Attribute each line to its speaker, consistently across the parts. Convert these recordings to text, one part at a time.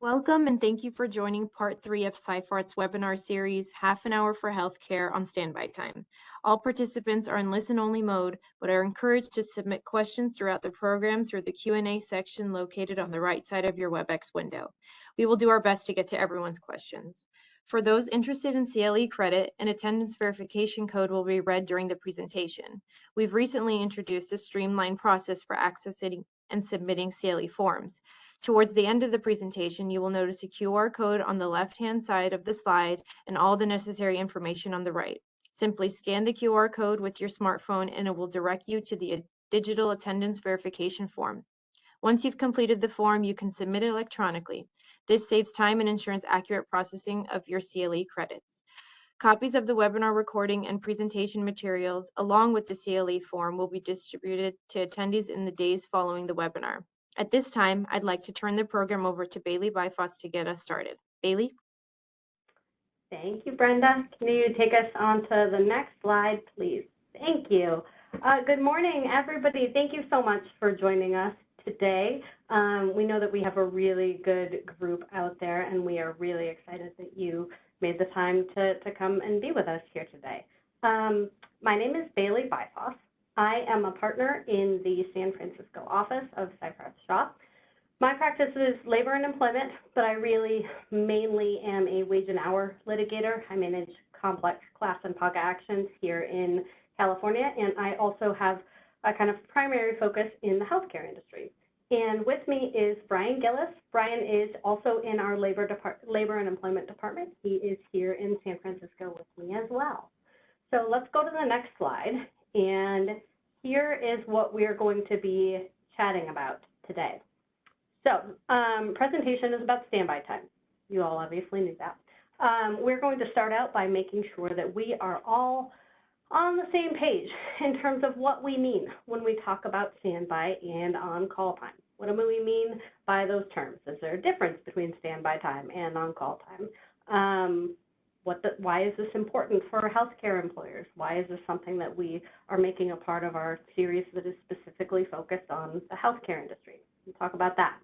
Speaker 1: Welcome and thank you for joining part 3 of Seyfarth's webinar series, Half an Hour for Healthcare on Standby Time. All participants are in listen-only mode, but are encouraged to submit questions throughout the program through the Q&A section located on the right side of your WebEx window. We will do our best to get to everyone's questions. For those interested in CLE credit, an attendance verification code will be read during the presentation. We've recently introduced a streamlined process for accessing and submitting CLE forms. Towards the end of the presentation, you will notice a QR code on the left-hand side of the slide and all the necessary information on the right. Simply scan the QR code with your smartphone and it will direct you to the digital attendance verification form. Once you've completed the form, you can submit it electronically. This saves time and ensures accurate processing of your CLE credits. Copies of the webinar recording and presentation materials, along with the CLE form, will be distributed to attendees in the days following the webinar. At this time, I'd like to turn the program over to Bailey Byfoss to get us started. Bailey?
Speaker 2: Thank you, Brenda. Can you take us on to the next slide, please? Thank you. Good morning, everybody. Thank you so much for joining us today. We know that we have a really good group out there, and we are really excited that you made the time to come and be with us here today. My name is Bailey Byfoss. I am a partner in the San Francisco office of Seyfarth Shaw. My practice is labor and employment, but I really mainly am a wage and hour litigator. I manage complex class and PAGA actions here in California, and I also have a kind of primary focus in the healthcare industry. And with me is Brian Gillis. Brian is also in our labor and employment department. He is here in San Francisco with me as well. So let's go to the next slide. And here is what we're going to be chatting about today. So presentation is about standby time. You all obviously knew that. We're going to start out by making sure that we are all on the same page in terms of what we mean when we talk about standby and on-call time. What do we mean by those terms? Is there a difference between standby time and on-call time? Why is this important for healthcare employers? Why is this something that we are making a part of our series that is specifically focused on the healthcare industry? We'll talk about that.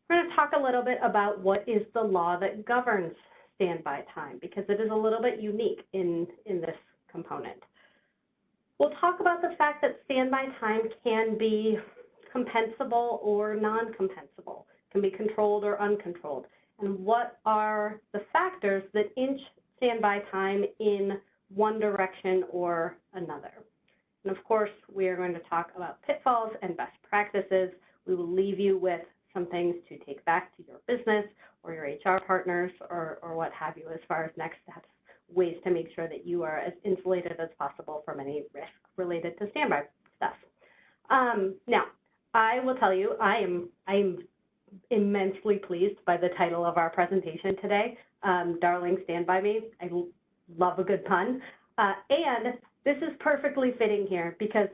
Speaker 2: We're going to talk a little bit about what is the law that governs standby time, because it is a little bit unique in this component. We'll talk about the fact that standby time can be compensable or non-compensable, can be controlled or uncontrolled, and what are the factors that inch standby time in one direction or another. And of course, we are going to talk about pitfalls and best practices. We will leave you with some things to take back to your business or your HR partners or what have you as far as next steps, ways to make sure that you are as insulated as possible from any risk related to standby stuff. Now, I will tell you, I am immensely pleased by the title of our presentation today, Darling Stand By Me. I love a good pun. And this is perfectly fitting here because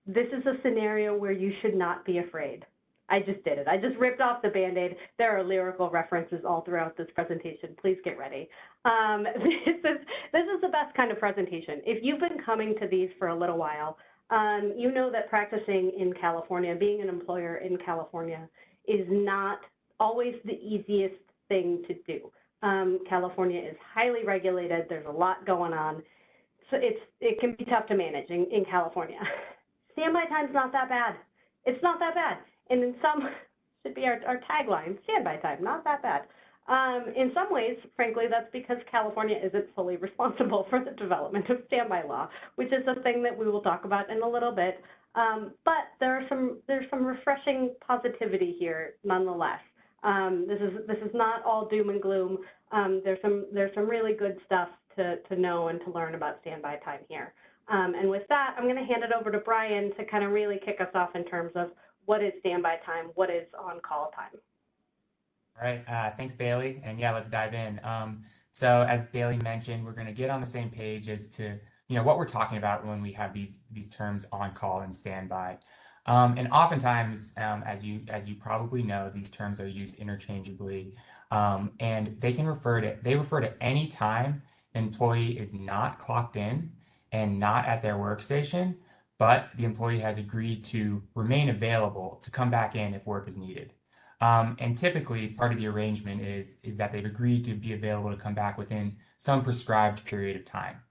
Speaker 2: this is a scenario where you should not be afraid. I just did it. I just ripped off the Band-Aid. There are lyrical references all throughout this presentation. Please get ready. This is the best kind of presentation. If you've been coming to these for a little while, you know that practicing in California, being an employer in California, is not always the easiest thing to do. California is highly regulated. There's a lot going on. So it can be tough to manage in California. Standby time's not that bad. It's not that bad. And in some, should be our tagline, standby time, not that bad. In some ways, frankly, that's because California isn't fully responsible for the development of standby law, which is a thing that we will talk about in a little bit. But there's some refreshing positivity here, nonetheless. This is not all doom and gloom. There's some really good stuff to know and to learn about standby time here. And with that, I'm going to hand it over to Brian to kind of really kick us off in terms of what is standby time, what is on-call time.
Speaker 3: All right, thanks, Bailey. And yeah, let's dive in. So as Bailey mentioned, we're going to get on the same page as to what we're talking about when we have these terms on-call and standby. And oftentimes, as you probably know, these terms are used interchangeably, and they refer to any time an employee is not clocked in and not at their workstation, but the employee has agreed to remain available to come back in if work is needed. And typically, part of the arrangement is that they've agreed to be available to come back within some prescribed period of time.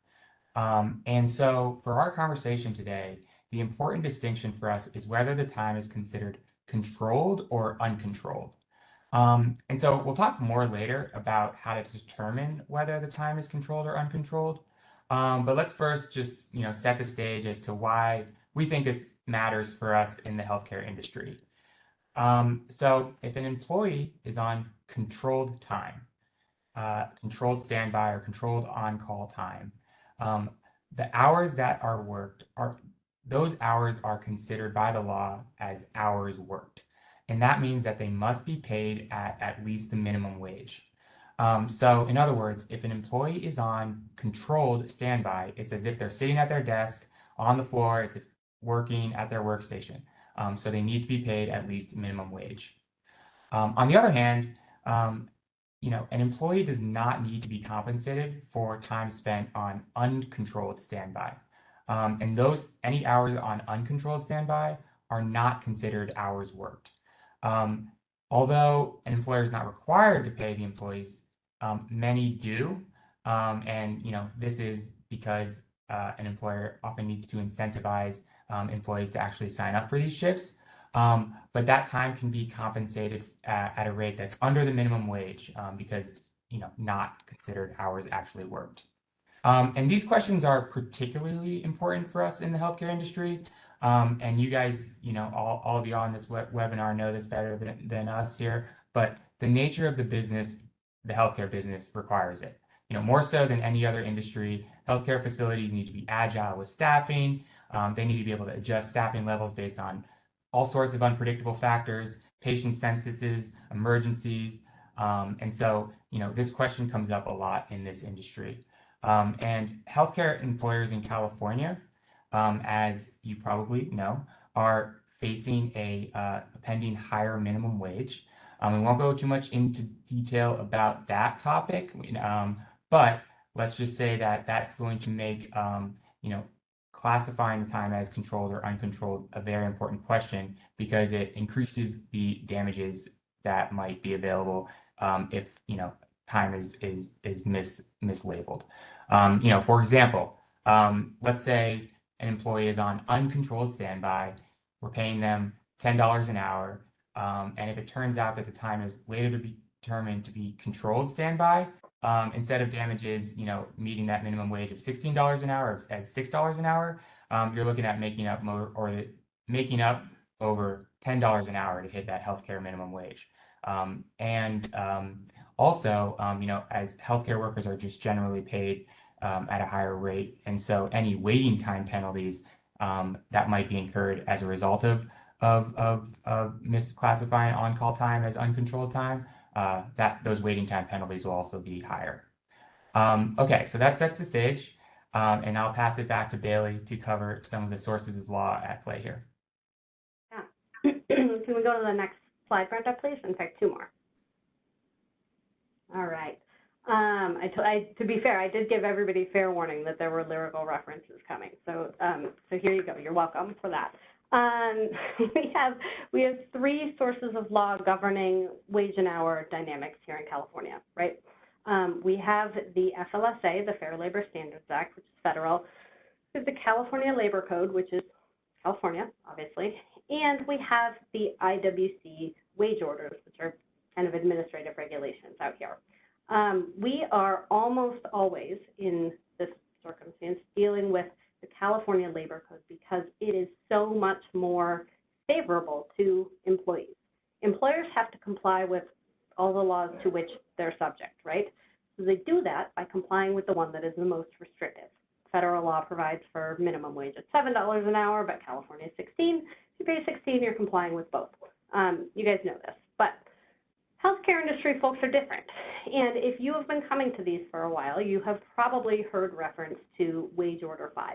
Speaker 3: And so for our conversation today, the important distinction for us is whether the time is considered controlled or uncontrolled. And so we'll talk more later about how to determine whether the time is controlled or uncontrolled. But let's first just, set the stage as to why we think this matters for us in the healthcare industry. So if an employee is on controlled time, controlled standby or controlled on-call time, the hours that are worked those hours are considered by the law as hours worked. And that means that they must be paid at least the minimum wage. So in other words, if an employee is on controlled standby, it's as if they're sitting at their desk on the floor, it's working at their workstation. So they need to be paid at least minimum wage. On the other hand, an employee does not need to be compensated for time spent on uncontrolled standby. And any hours on uncontrolled standby are not considered hours worked. Although an employer is not required to pay the employees, many do. And this is because an employer often needs to incentivize employees to actually sign up for these shifts. But that time can be compensated at a rate that's under the minimum wage because it's not considered hours actually worked. And these questions are particularly important for us in the healthcare industry. And you guys, all of you on this webinar know this better than us here, but the nature of the business, the healthcare business, requires it. More so than any other industry, healthcare facilities need to be agile with staffing. They need to be able to adjust staffing levels based on all sorts of unpredictable factors, patient censuses, emergencies. And so, this question comes up a lot in this industry. And healthcare employers in California, as you probably know, are facing a pending higher minimum wage. We won't go too much into detail about that topic, but let's just say that that's going to make, classifying the time as controlled or uncontrolled a very important question because it increases the damages that might be available if time is mislabeled. For example, let's say an employee is on uncontrolled standby. We're paying them $10 an hour, and if it turns out that the time is later to be determined to be controlled standby, instead of damages, meeting that minimum wage of $16 an hour as $6 an hour, you're looking at making up over $10 an hour to hit that healthcare minimum wage. Also, as healthcare workers are just generally paid at a higher rate, and so any waiting time penalties that might be incurred as a result of misclassifying on-call time as uncontrolled time, those waiting time penalties will also be higher. Okay, so that sets the stage, and I'll pass it back to Bailey to cover some of the sources of law at play here.
Speaker 2: Yeah. Can we go to the next slide, Brenda, please? In fact, two more. All right. To be fair, I did give everybody fair warning that there were lyrical references coming. So here you go. You're welcome for that. We have three sources of law governing wage and hour dynamics here in California, right? We have the FLSA, the Fair Labor Standards Act, which is federal. We have the California Labor Code, which is California, obviously. And we have the IWC wage orders, which are kind of administrative regulations out here. We are almost always in this circumstance dealing with the California Labor Code because it is so much more favorable to employees. Employers have to comply with all the laws to which they're subject, right? So they do that by complying with the one that is the most restrictive. Federal law provides for minimum wage at $7 an hour, but California is 16. If you pay 16, you're complying with both. You guys know this, but healthcare industry folks are different. And if you have been coming to these for a while, you have probably heard reference to Wage Order 5.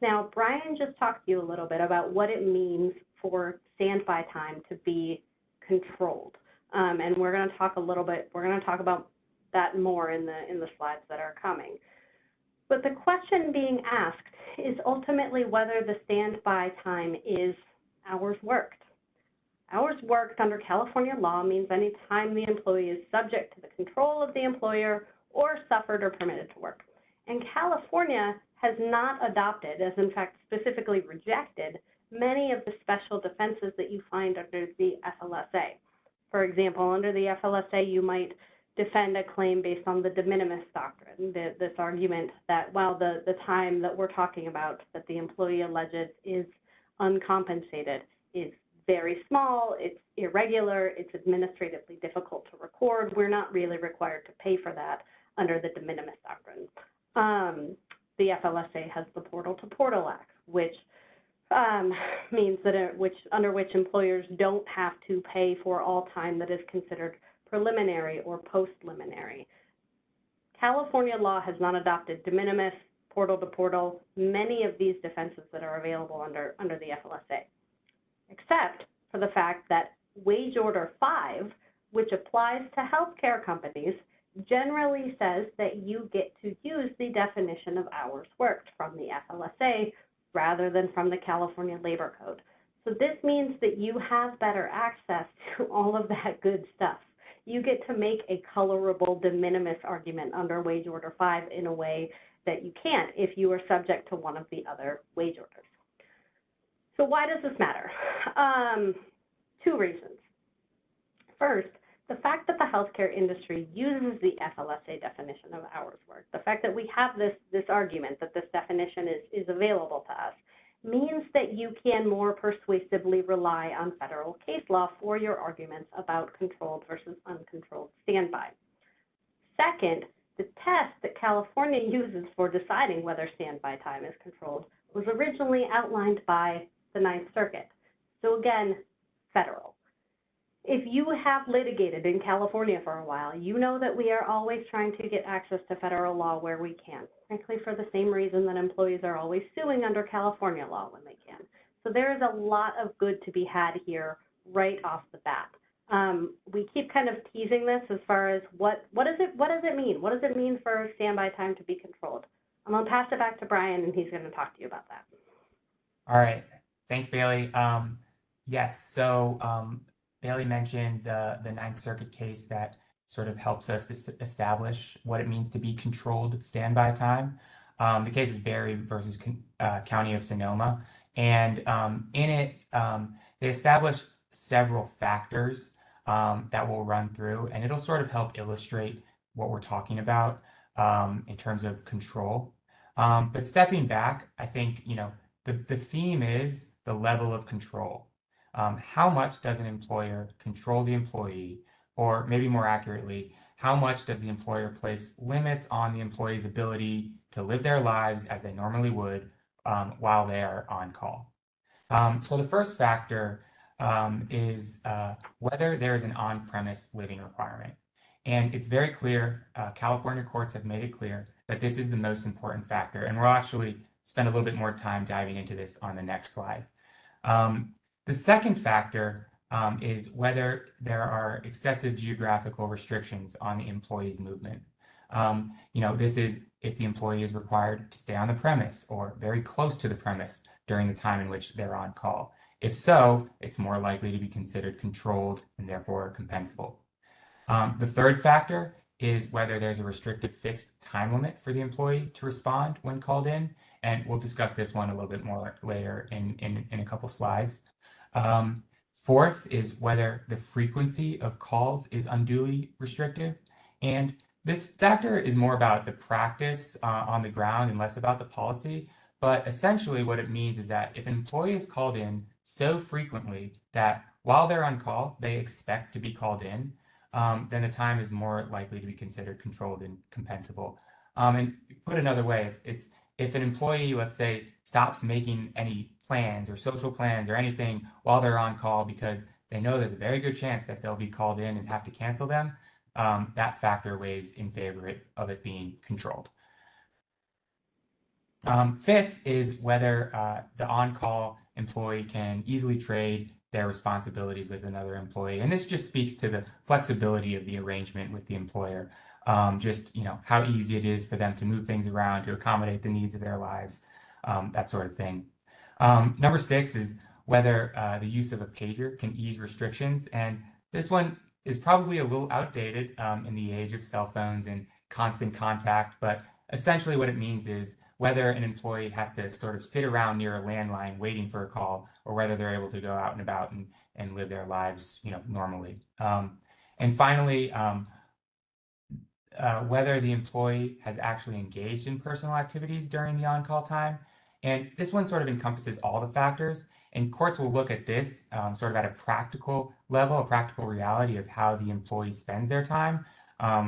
Speaker 2: Now, Brian just talked to you a little bit about what it means for standby time to be controlled. And we're going to talk about that more in the slides that are coming. But the question being asked is ultimately whether the standby time is hours worked. Hours worked under California law means any time the employee is subject to the control of the employer or suffered or permitted to work. And California has not adopted, as in fact specifically rejected, many of the special defenses that you find under the FLSA. For example, under the FLSA, you might defend a claim based on the de minimis doctrine, this argument that while the time that we're talking about that the employee alleged is uncompensated is very small, it's irregular, it's administratively difficult to record, we're not really required to pay for that under the de minimis doctrine. The FLSA has the Portal to Portal Act, which means that under which employers don't have to pay for all time that is considered preliminary or post-liminary. California law has not adopted de minimis, portal to portal, many of these defenses that are available under the FLSA, except for the fact that Wage Order 5, which applies to healthcare companies, generally says that you get to use the definition of hours worked from the FLSA rather than from the California Labor Code. So this means that you have better access to all of that good stuff. You get to make a colorable de minimis argument under Wage Order 5 in a way that you can't if you are subject to one of the other wage orders. So why does this matter? Two reasons. First, the fact that the healthcare industry uses the FLSA definition of hours worked, the fact that we have this argument that this definition is available to us, means that you can more persuasively rely on federal case law for your arguments about controlled versus uncontrolled standby. Second, the test that California uses for deciding whether standby time is controlled was originally outlined by the Ninth Circuit. So again, federal. If you have litigated in California for a while, you know that we are always trying to get access to federal law where we can, frankly, for the same reason that employees are always suing under California law when they can. So there is a lot of good to be had here right off the bat. We keep kind of teasing this as far as what does it mean? What does it mean for standby time to be controlled? I'm going to pass it back to Brian, and he's going to talk to you about that.
Speaker 3: All right. Thanks, Bailey. Yes, so Bailey mentioned the Ninth Circuit case that sort of helps us to establish what it means to be controlled standby time. The case is Berry versus County of Sonoma, and in it, they establish several factors that we'll run through, and it'll sort of help illustrate what we're talking about in terms of control. But stepping back, I think, the theme is the level of control. How much does an employer control the employee, or maybe more accurately, how much does the employer place limits on the employee's ability to live their lives as they normally would while they are on call? So the first factor is whether there is an on-premise living requirement. And it's very clear, California courts have made it clear that this is the most important factor. And we'll actually spend a little bit more time diving into this on the next slide. The second factor is whether there are excessive geographical restrictions on the employee's movement. This is if the employee is required to stay on the premise or very close to the premise during the time in which they're on call. If so, it's more likely to be considered controlled and therefore compensable. The third factor is whether there's a restricted fixed time limit for the employee to respond when called in. And we'll discuss this one a little bit more later in a couple slides. Fourth is whether the frequency of calls is unduly restrictive. And this factor is more about the practice on the ground and less about the policy. But essentially what it means is that if an employee is called in so frequently that while they're on call, they expect to be called in, then the time is more likely to be considered controlled and compensable. And put another way, it's if an employee, let's say, stops making any plans or social plans or anything while they're on call because they know there's a very good chance that they'll be called in and have to cancel them, that factor weighs in favor of it being controlled. Fifth is whether the on-call employee can easily trade their responsibilities with another employee. And this just speaks to the flexibility of the arrangement with the employer. How easy it is for them to move things around to accommodate the needs of their lives, that sort of thing. Number six is whether the use of a pager can ease restrictions. And this one is probably a little outdated in the age of cell phones and constant contact, but essentially what it means is whether an employee has to sort of sit around near a landline waiting for a call, or whether they're able to go out and about and live their lives, normally. And finally, whether the employee has actually engaged in personal activities during the on-call time. And this one sort of encompasses all the factors, and courts will look at this sort of at a practical level, a practical reality of how the employee spends their time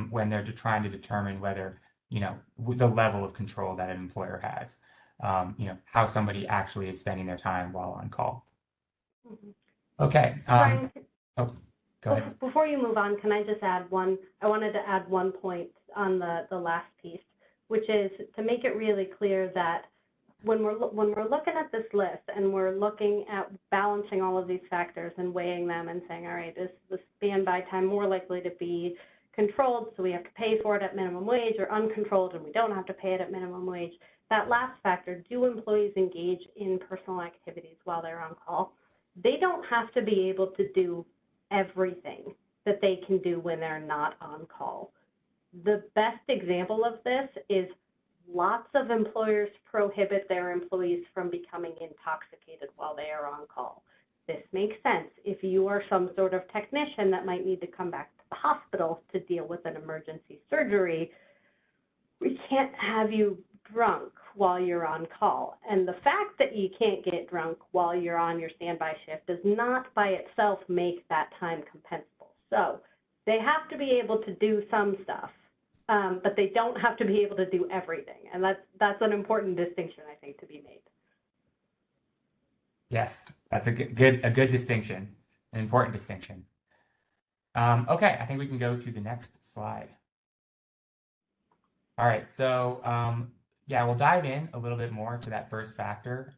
Speaker 3: when they're trying to determine whether, the level of control that an employer has, how somebody actually is spending their time while on call. Okay.
Speaker 2: Brian,
Speaker 3: oh, go ahead.
Speaker 2: Before you move on, can I just add one? I wanted to add one point on the last piece, which is to make it really clear that when we're looking at this list and we're looking at balancing all of these factors and weighing them and saying, all right, is the standby time more likely to be controlled, so we have to pay for it at minimum wage, or uncontrolled and we don't have to pay it at minimum wage? That last factor, do employees engage in personal activities while they're on call? They don't have to be able to do everything that they can do when they're not on call. The best example of this is lots of employers prohibit their employees from becoming intoxicated while they are on call. This makes sense. If you are some sort of technician that might need to come back to the hospital to deal with an emergency surgery, we can't have you drunk while you're on call. And the fact that you can't get drunk while you're on your standby shift does not by itself make that time compensable. So they have to be able to do some stuff, but they don't have to be able to do everything. And that's an important distinction, I think, to be made.
Speaker 3: Yes, that's a good distinction, an important distinction. Okay, I think we can go to the next slide. All right, so yeah, we'll dive in a little bit more to that first factor,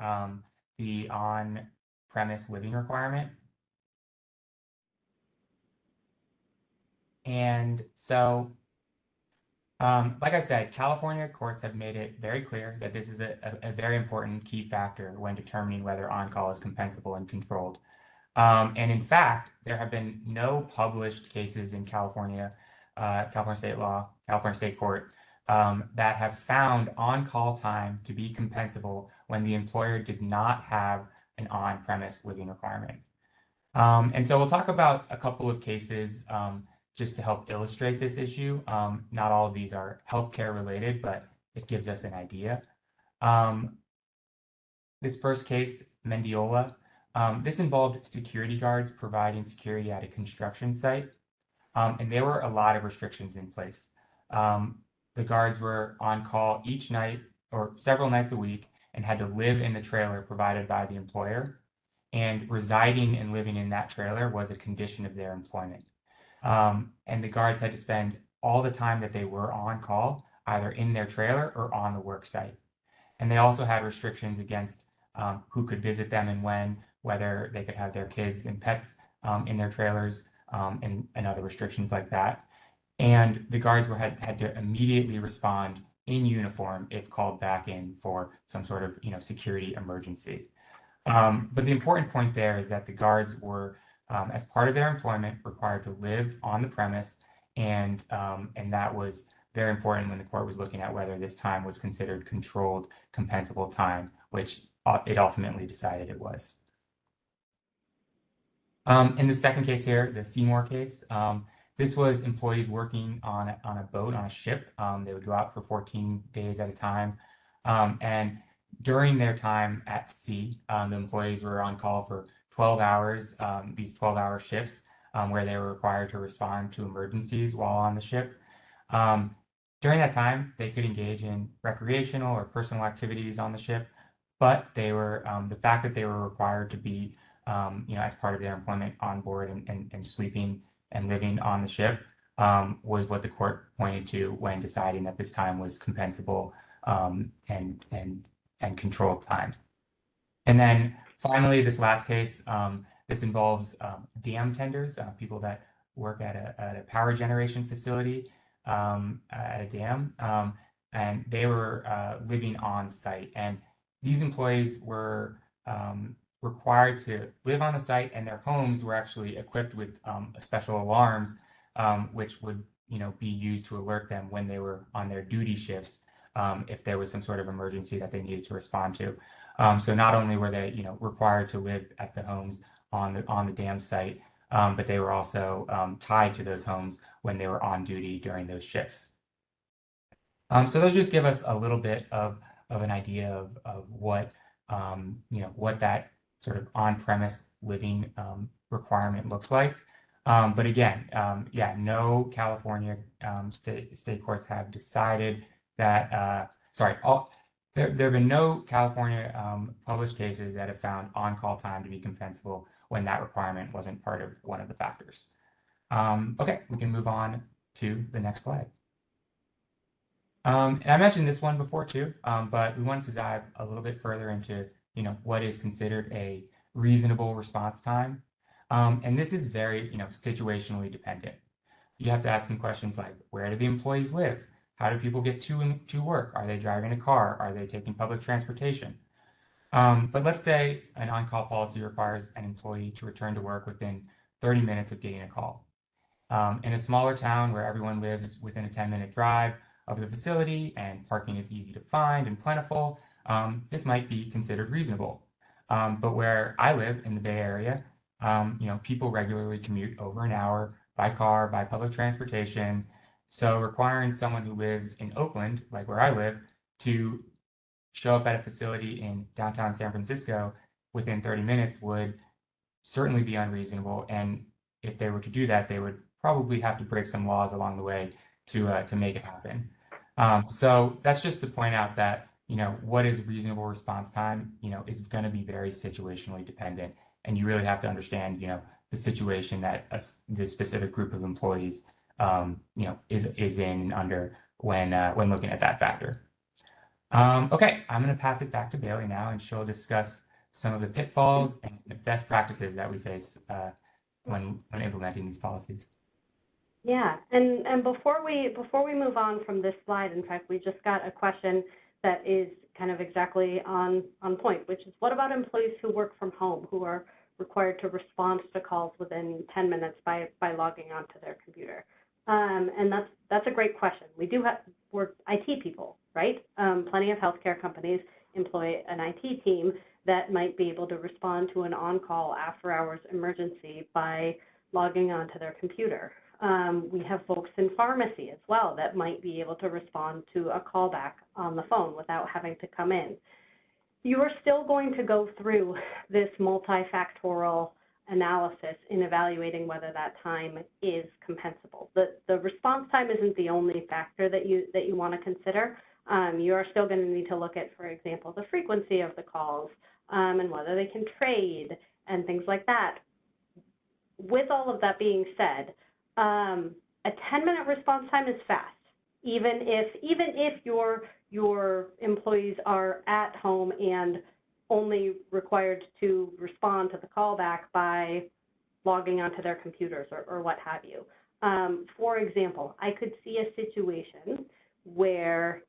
Speaker 3: the on-premise living requirement. And so, like I said, California courts have made it very clear that this is a very important key factor when determining whether on-call is compensable and controlled. And in fact, there have been no published cases in California, California state law, California state court, that have found on-call time to be compensable when the employer did not have an on-premise living requirement. And so we'll talk about a couple of cases just to help illustrate this issue. Not all of these are healthcare related, but it gives us an idea. This first case, Mendiola, this involved security guards providing security at a construction site. And there were a lot of restrictions in place. The guards were on call each night or several nights a week and had to live in the trailer provided by the employer. And residing and living in that trailer was a condition of their employment. And the guards had to spend all the time that they were on call, either in their trailer or on the work site. And they also had restrictions against who could visit them and when, whether they could have their kids and pets in their trailers, and other restrictions like that. And the guards had to immediately respond in uniform if called back in for some sort of security emergency. But the important point there is that the guards were, as part of their employment, required to live on the premise, and that was very important when the court was looking at whether this time was considered controlled, compensable time, which it ultimately decided it was. In the second case here, the Seymour case, this was employees working on a boat, on a ship. They would go out for 14 days at a time. And during their time at sea, the employees were on call for 12 hours, these 12-hour shifts, where they were required to respond to emergencies while on the ship. During that time, they could engage in recreational or personal activities on the ship, but they were the fact that they were required to be as part of their employment on board and sleeping and living on the ship was what the court pointed to when deciding that this time was compensable and controlled time. And then finally, this last case, this involves dam tenders, people that work at a power generation facility at a dam, and they were living on site. And these employees were required to live on the site, and their homes were actually equipped with special alarms, which would be used to alert them when they were on their duty shifts, if there was some sort of emergency that they needed to respond to. So not only were they required to live at the homes on the dam site, but they were also tied to those homes when they were on duty during those shifts. So those just give us a little bit of an idea of what what that sort of on-premise living requirement looks like. But again, yeah, no California state courts have decided that. There have been no California published cases that have found on-call time to be compensable when that requirement wasn't part of one of the factors. Okay, we can move on to the next slide. And I mentioned this one before too, but we wanted to dive a little bit further into what is considered a reasonable response time. And this is very situationally dependent. You have to ask some questions like, where do the employees live? How do people get to work? Are they driving a car? Are they taking public transportation? But let's say an on-call policy requires an employee to return to work within 30 minutes of getting a call. In a smaller town where everyone lives within a 10-minute drive of the facility and parking is easy to find and plentiful, this might be considered reasonable. But where I live in the Bay Area, people regularly commute over an hour by car, by public transportation. So requiring someone who lives in Oakland, like where I live, to show up at a facility in downtown San Francisco within 30 minutes would certainly be unreasonable. And if they were to do that, they would probably have to break some laws along the way to make it happen. So that's just to point out that what is reasonable response time is going to be very situationally dependent, and you really have to understand the situation that this specific group of employees is in and under when looking at that factor. Okay, I'm going to pass it back to Bailey now, and she'll discuss some of the pitfalls and the best practices that we face when implementing these policies.
Speaker 2: Yeah, and before we move on from this slide, in fact, we just got a question that is kind of exactly on point, which is, what about employees who work from home, who are required to respond to calls within 10 minutes by logging onto their computer? And that's a great question. We're IT people, right? Plenty of healthcare companies employ an IT team that might be able to respond to an on-call after-hours emergency by logging onto their computer. We have folks in pharmacy as well that might be able to respond to a callback on the phone without having to come in. You are still going to go through this multifactorial analysis in evaluating whether that time is compensable. The response time isn't the only factor that you want to consider. You are still going to need to look at, for example, the frequency of the calls and whether they can trade and things like that. With all of that being said, a 10-minute response time is fast, even if your employees are at home and only required to respond to the callback by logging onto their computers or what have you. For example, I could see a situation where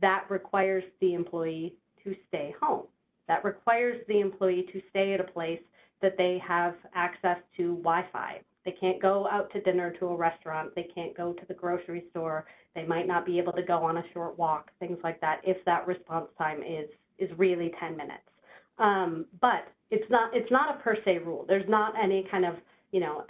Speaker 2: that requires the employee to stay home. That requires the employee to stay at a place that they have access to Wi-Fi. They can't go out to dinner to a restaurant. They can't go to the grocery store. They might not be able to go on a short walk, things like that, if that response time is really 10 minutes. But it's not a per se rule. There's not any kind of,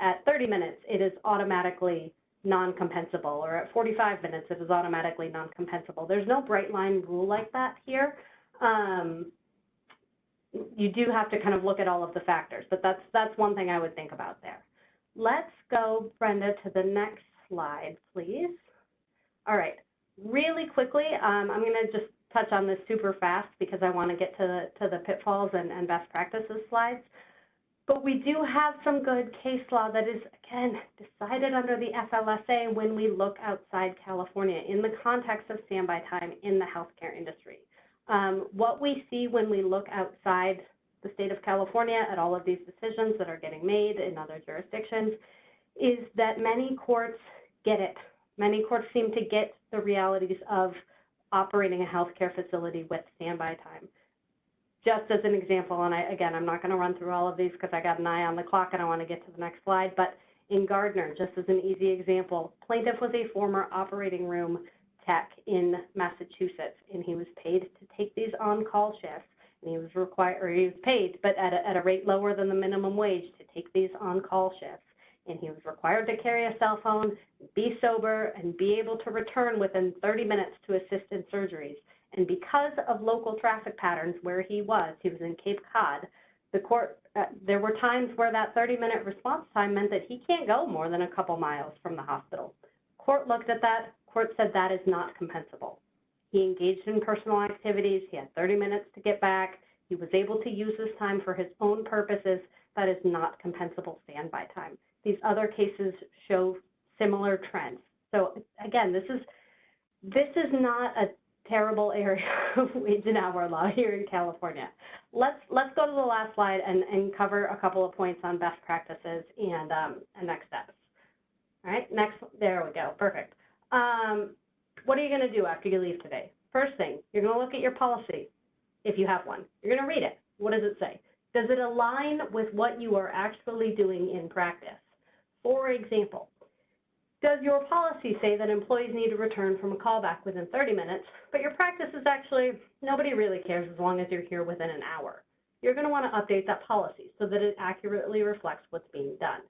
Speaker 2: at 30 minutes, it is automatically non-compensable, or at 45 minutes, it is automatically non-compensable. There's no bright line rule like that here. You do have to kind of look at all of the factors, but that's one thing I would think about there. Let's go, Brenda, to the next slide, please. All right, really quickly, I'm going to just touch on this super fast because I want to get to the pitfalls and best practices slides. But we do have some good case law that is, again, decided under the FLSA when we look outside California in the context of standby time in the healthcare industry. What we see when we look outside the state of California at all of these decisions that are getting made in other jurisdictions is that many courts get it. Many courts seem to get the realities of operating a healthcare facility with standby time. just as an example, and again, I'm not going to run through all of these because I got an eye on the clock and I want to get to the next slide, but in Gardner, just as an easy example, plaintiff was a former operating room tech in Massachusetts, and he was paid to take these on-call shifts, and he was required, or he was paid, but at a rate lower than the minimum wage to take these on-call shifts. And he was required to carry a cell phone, be sober, and be able to return within 30 minutes to assist in surgeries. And because of local traffic patterns where he was in Cape Cod, the court, there were times where that 30-minute response time meant that he can't go more than a couple miles from the hospital. Court looked at that. Court said that is not compensable. He engaged in personal activities. He had 30 minutes to get back. He was able to use this time for his own purposes. That is not compensable standby time. These other cases show similar trends. So again, this is not a terrible area of wage and hour law here in California. Let's go to the last slide and cover a couple of points on best practices and next steps. All right, next, there we go, perfect. What are you going to do after you leave today? First thing, you're going to look at your policy, if you have one. You're going to read it. What does it say? Does it align with what you are actually doing in practice? For example, does your policy say that employees need to return from a callback within 30 minutes, but your practice is actually, nobody really cares as long as you're here within an hour? You're going to want to update that policy so that it accurately reflects what's being done.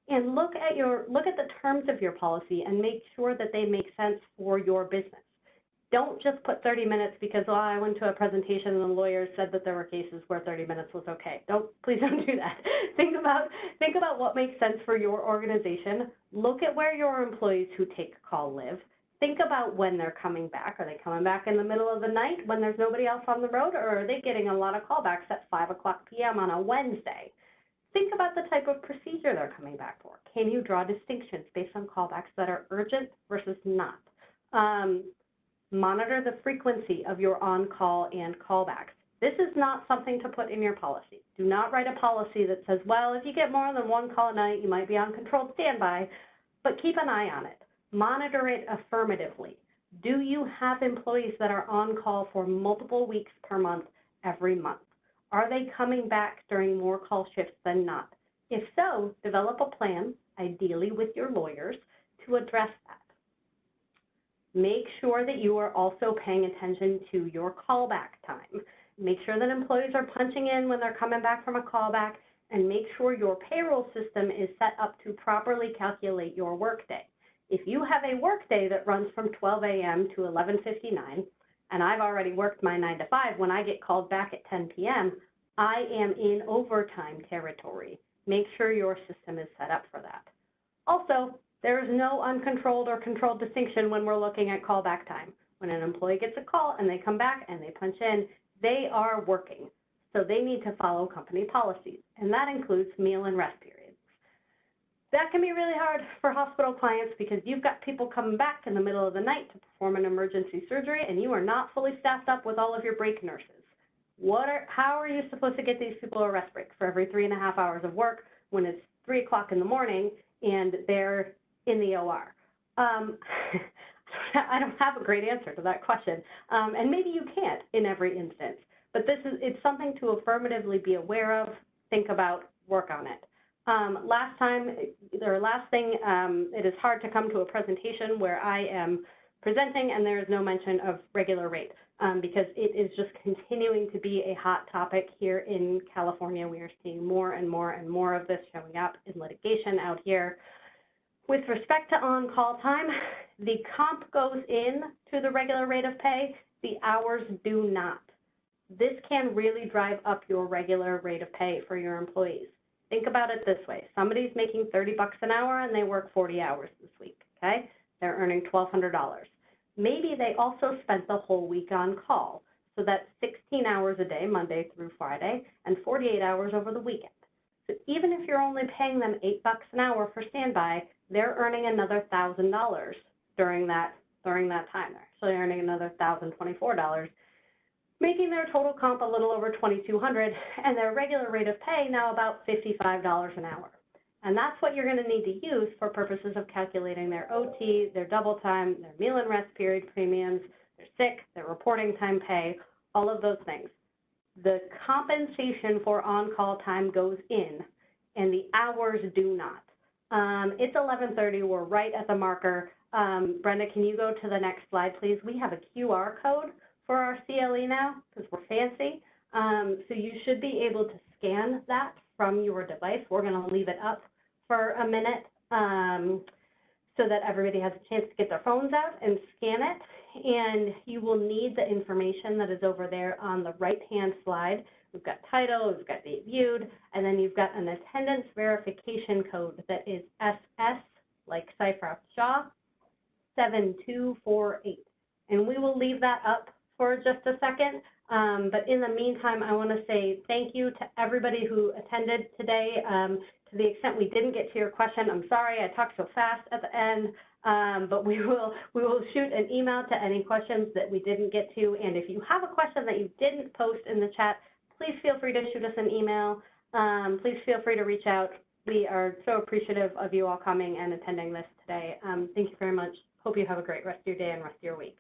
Speaker 2: And look at the terms of your policy and make sure that they make sense for your business. Don't just put 30 minutes because, oh, I went to a presentation and the lawyer said that there were cases where 30 minutes was okay. Please don't do that. Think about what makes sense for your organization. Look at where your employees who take a call live. Think about when they're coming back. Are they coming back in the middle of the night when there's nobody else on the road, or are they getting a lot of callbacks at 5 o'clock p.m. on a Wednesday? Think about the type of procedure they're coming back for. Can you draw distinctions based on callbacks that are urgent versus not? Monitor the frequency of your on-call and callbacks. This is not something to put in your policy. Do not write a policy that says, well, if you get more than one call a night, you might be on controlled standby, but keep an eye on it. Monitor it affirmatively. Do you have employees that are on call for multiple weeks per month every month? Are they coming back during more call shifts than not? If so, develop a plan, ideally with your lawyers, to address that. Make sure that you are also paying attention to your callback time. Make sure that employees are punching in when they're coming back from a callback, and make sure your payroll system is set up to properly calculate your workday. If you have a workday that runs from 12 a.m. to 11:59, and I've already worked my 9 to 5, when I get called back at 10 p.m., I am in overtime territory. Make sure your system is set up for that. Also, there is no uncontrolled or controlled distinction when we're looking at callback time. When an employee gets a call and they come back and they punch in, they are working. So they need to follow company policies, and that includes meal and rest periods. That can be really hard for hospital clients because you've got people coming back in the middle of the night to perform an emergency surgery, and you are not fully staffed up with all of your break nurses. How are you supposed to get these people a rest break for every 3.5 hours of work when it's 3 o'clock in the morning and they're in the OR? I don't have a great answer to that question, and maybe you can't in every instance, but it's something to affirmatively be aware of, think about, work on it. Last thing, it is hard to come to a presentation where I am presenting and there is no mention of regular rate because it is just continuing to be a hot topic here in California. We are seeing more and more and more of this showing up in litigation out here. With respect to on-call time, the comp goes in to the regular rate of pay, the hours do not. This can really drive up your regular rate of pay for your employees. Think about it this way. Somebody's making $30 an hour and they work 40 hours this week, okay? They're earning $1,200. Maybe they also spent the whole week on call. So that's 16 hours a day, Monday through Friday, and 48 hours over the weekend. So even if you're only paying them $8 an hour for standby, they're earning another $1,000 during that time. They're actually earning another $1,024, making their total comp a little over $2,200, and their regular rate of pay now about $55 an hour. And that's what you're going to need to use for purposes of calculating their OT, their double time, their meal and rest period premiums, their sick, their reporting time pay, all of those things. the compensation for on-call time goes in, and the hours do not. It's 11:30. We're right at the marker. Brenda, can you go to the next slide, please? We have a QR code for our CLE now because we're fancy. So you should be able to scan that from your device. We're going to leave it up for a minute so that everybody has a chance to get their phones out and scan it. And you will need the information that is over there on the right-hand slide. We've got title, we've got date viewed, and then you've got an attendance verification code that is SS, like Seyfarth Shaw, 7248. And we will leave that up for just a second. But in the meantime, I want to say thank you to everybody who attended today. To the extent we didn't get to your question, I'm sorry, I talked so fast at the end. But we will shoot an email to any questions that we didn't get to. And if you have a question that you didn't post in the chat, please feel free to shoot us an email. Please feel free to reach out. We are so appreciative of you all coming and attending this today. Thank you very much. Hope you have a great rest of your day and rest of your week.